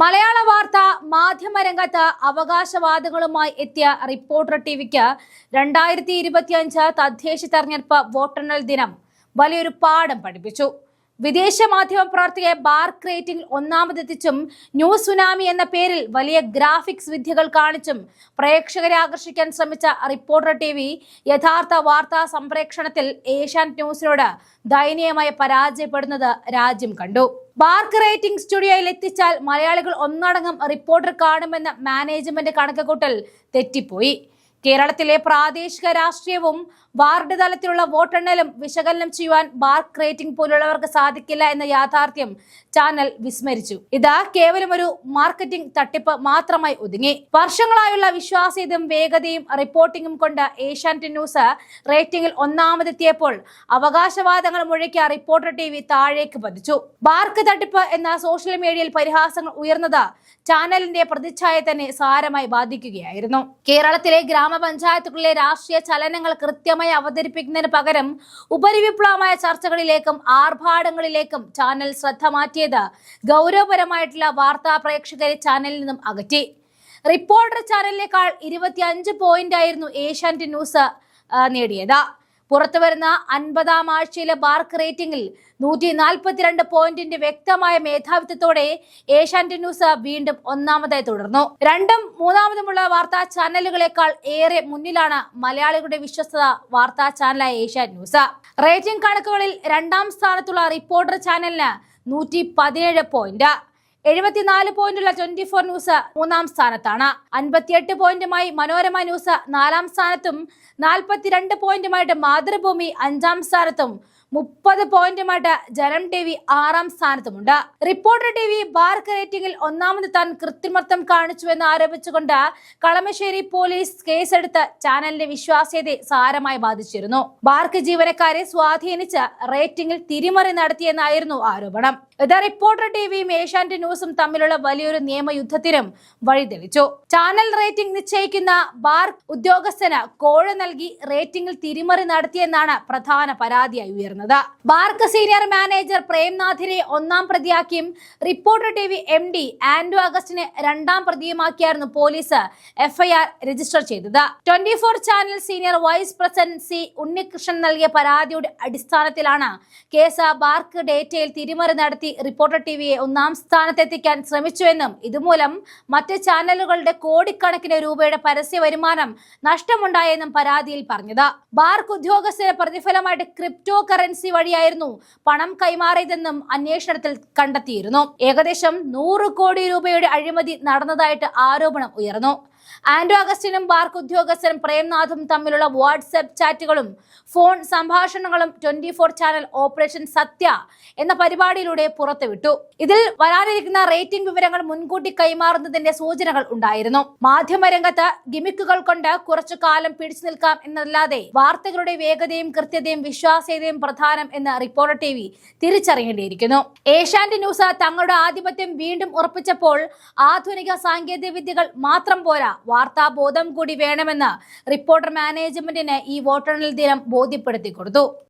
മലയാള വാർത്ത മാധ്യമരംഗത്ത് അവകാശവാദങ്ങളുമായി എത്തിയ റിപ്പോർട്ടർ ടിവിക്ക് 2025 തദ്ദേശ തെരഞ്ഞെടുപ്പ് വോട്ടെണ്ണൽ ദിനം വലിയൊരു പാഠം പഠിപ്പിച്ചു. വിദേശ മാധ്യമ പ്രവർത്തകയെ ബാർക്ക് റേറ്റിംഗിൽ ഒന്നാമതെത്തിച്ചും ന്യൂസ് സുനാമി എന്ന പേരിൽ വലിയ ഗ്രാഫിക്സ് വിദ്യകൾ കാണിച്ചും പ്രേക്ഷകരെ ആകർഷിക്കാൻ ശ്രമിച്ച റിപ്പോർട്ടർ ടിവി യഥാർത്ഥ വാർത്താ സംപ്രേക്ഷണത്തിൽ ഏഷ്യാനെറ്റ് ന്യൂസിനോട് ദയനീയമായി പരാജയപ്പെടുന്നത് രാജ്യം കണ്ടു. ബാർക്ക് റേറ്റിംഗ് സ്റ്റുഡിയോയിൽ എത്തിച്ചാൽ മലയാളികൾ ഒന്നടങ്കം റിപ്പോർട്ടർ കാണുമെന്ന മാനേജ്മെന്റ് കണക്കുകൂട്ടൽ തെറ്റിപ്പോയി. കേരളത്തിലെ പ്രാദേശിക രാഷ്ട്രീയവും വാർഡ് തലത്തിലുള്ള വോട്ടെണ്ണലും വിശകലനം ചെയ്യുവാൻ ബാർക്ക് റേറ്റിംഗ് പോലുള്ളവർക്ക് സാധിക്കില്ല എന്ന യാഥാർത്ഥ്യം ചാനൽ വിസ്മരിച്ചു. ഇത് കേവലം ഒരു മാർക്കറ്റിംഗ് തട്ടിപ്പ് മാത്രമായി ഒതുങ്ങി. വർഷങ്ങളായുള്ള വിശ്വാസ്യതയും വേഗതയും റിപ്പോർട്ടിംഗും കൊണ്ട് ഏഷ്യാനെറ്റ് ന്യൂസ് റേറ്റിംഗിൽ ഒന്നാമതെത്തിയപ്പോൾ അവകാശവാദങ്ങൾ മുഴക്കിയ റിപ്പോർട്ടർ ടിവി താഴേക്ക് പതിച്ചു. ബാർക്ക് തട്ടിപ്പ് എന്ന സോഷ്യൽ മീഡിയയിൽ പരിഹാസങ്ങൾ ഉയർന്നത് ചാനലിന്റെ പ്രതിച്ഛായ തന്നെ സാരമായി ബാധിക്കുകയായിരുന്നു. കേരളത്തിലെ ഗ്രാമപഞ്ചായത്തുകളിലെ രാഷ്ട്രീയ ചലനങ്ങൾ കൃത്യമായി അവതരിപ്പിക്കുന്നതിന് പകരം ഉപരിവിപ്ലവമായ ചർച്ചകളിലേക്കും ആർഭാടങ്ങളിലേക്കും ചാനൽ ശ്രദ്ധ മാറ്റിയത് ഗൗരവപരമായിട്ടുള്ള വാർത്താ പ്രേക്ഷകരെ ചാനലിൽ നിന്നും അകറ്റി. റിപ്പോർട്ടർ ചാനലിനേക്കാൾ 25 പോയിന്റ് ആയിരുന്നു ഏഷ്യാനെറ്റ് ന്യൂസ് നേടിയത്. പുറത്തുവരുന്ന 50-ാം ആഴ്ചയിലെ ബാർക്ക് റേറ്റിംഗിൽ 142 പോയിന്റിന്റെ വ്യക്തമായ മേധാവിത്വത്തോടെ ഏഷ്യാനെറ്റ് ന്യൂസ് വീണ്ടും ഒന്നാമതായി തുടർന്നു. രണ്ടും മൂന്നാമതുമുള്ള വാർത്താ ചാനലുകളെക്കാൾ ഏറെ മുന്നിലാണ് മലയാളികളുടെ വിശ്വസ്ത വാർത്താ ചാനലായ ഏഷ്യാനെറ്റ് ന്യൂസ്. റേറ്റിംഗ് കണക്കുകളിൽ 2ാം സ്ഥാനത്തുള്ള റിപ്പോർട്ടർ ചാനലിന് 117 പോയിന്റ്, 74 പോയിന്റുള്ള 24 ന്യൂസ് 3ാം സ്ഥാനത്താണ്. 58 പോയിന്റുമായി മനോരമ ന്യൂസ് 4ാം സ്ഥാനത്തും 42 പോയിന്റുമായിട്ട് മാതൃഭൂമി 5ാം സ്ഥാനത്തും 30 പോയിന്റുമായിട്ട് ജനം ടിവി 6ാം സ്ഥാനത്തുമുണ്ട്. റിപ്പോർട്ടർ ടിവി ബാർക്ക് റേറ്റിംഗിൽ ഒന്നാമതെത്താൻ കൃത്രിമത്വം കാണിച്ചുവെന്ന് ആരോപിച്ചുകൊണ്ട് കളമശ്ശേരി പോലീസ് കേസെടുത്ത് ചാനലിന്റെ വിശ്വാസ്യതയെ സാരമായി ബാധിച്ചിരുന്നു. ബാർക്ക് ജീവനക്കാരെ സ്വാധീനിച്ച് റേറ്റിംഗിൽ തിരിമറി നടത്തിയെന്നായിരുന്നു ആരോപണം. ഇത് റിപ്പോർട്ടർ ടിവിയും ഏഷ്യാനെറ്റ് ന്യൂസും തമ്മിലുള്ള വലിയൊരു നിയമയുദ്ധത്തിനും വഴിതെളിച്ചു. ചാനൽ റേറ്റിംഗ് നിശ്ചയിക്കുന്ന ബാർക്ക് ഉദ്യോഗസ്ഥന് കോഴ നൽകി റേറ്റിംഗിൽ തിരിമറി നടത്തിയെന്നാണ് പ്രധാന പരാതിയായി ഉയർന്നത്. ബാർക്ക് സീനിയർ മാനേജർ പ്രേംനാഥിനെ 1ാം പ്രതിയാക്കിയും റിപ്പോർട്ടർ ടിവി MD ആൻഡ്രു അഗസ്റ്റിനെ 2ാം പ്രതിയുമാക്കിയായിരുന്നു പോലീസ് FIR രജിസ്റ്റർ ചെയ്തത്. 24 channel senior vice president C Unnikrishnan നൽകിയ പരാതിയുടെ അടിസ്ഥാനത്തിലാണ് കേസ്. ബാർക്ക് ഡേറ്റയിൽ തിരിമറി നടത്തി റിപ്പോർട്ടർ ടിവിയെ 1ാം സ്ഥാനത്തെത്തിക്കാൻ ശ്രമിച്ചുവെന്നും ഇതുമൂലം മറ്റ് ചാനലുകളുടെ കോടിക്കണക്കിന് രൂപയുടെ പരസ്യ വരുമാനം നഷ്ടമുണ്ടായെന്നും പരാതിയിൽ പറഞ്ഞത്. ബാർക്ക് ഉദ്യോഗസ്ഥരെ പ്രതിഫലമായിട്ട് ക്രിപ്റ്റോ കറൻസി വഴിയായിരുന്നു പണം കൈമാറിയതെന്നും അന്വേഷണത്തിൽ കണ്ടെത്തിയിരുന്നു. ഏകദേശം 100 കോടി രൂപയുടെ അഴിമതി നടന്നതായിട്ട് ആരോപണം ഉയർന്നു. ആൻഡ്രു അഗസ്റ്റിനും ബാർക്ക് ഉദ്യോഗസ്ഥരും പ്രേംനാഥും തമ്മിലുള്ള വാട്സ്ആപ്പ് ചാറ്റുകളും ഫോൺ സംഭാഷണങ്ങളും 24 ചാനൽ ഓപ്പറേഷൻ സത്യ എന്ന പരിപാടിയിലൂടെ പുറത്തുവിട്ടു. ഇതിൽ വരാനിരിക്കുന്ന റേറ്റിംഗ് വിവരങ്ങൾ മുൻകൂട്ടി കൈമാറുന്നതിന്റെ സൂചനകൾ ഉണ്ടായിരുന്നു. മാധ്യമരംഗത്ത് ഗിമിക്കുകൾ കൊണ്ട് കുറച്ചു കാലം പിടിച്ചു നിൽക്കാം എന്നല്ലാതെ വാർത്തകളുടെ വേഗതയും കൃത്യതയും വിശ്വാസ്യതയും പ്രധാനം എന്ന് റിപ്പോർട്ടർ ടിവി തിരിച്ചറിയേണ്ടിയിരിക്കുന്നു. ഏഷ്യാനെറ്റ് ന്യൂസ് തങ്ങളുടെ ആധിപത്യം വീണ്ടും ഉറപ്പിച്ചപ്പോൾ ആധുനിക സാങ്കേതിക വിദ്യകൾ മാത്രം പോരാ, വാർത്താബോധം കൂടി വേണമെന്ന് റിപ്പോർട്ടർ മാനേജ്മെന്റിന് ഈ വോട്ടെണ്ണൽ ദിനം ബോധ്യപ്പെടുത്തി കൊടുത്തു.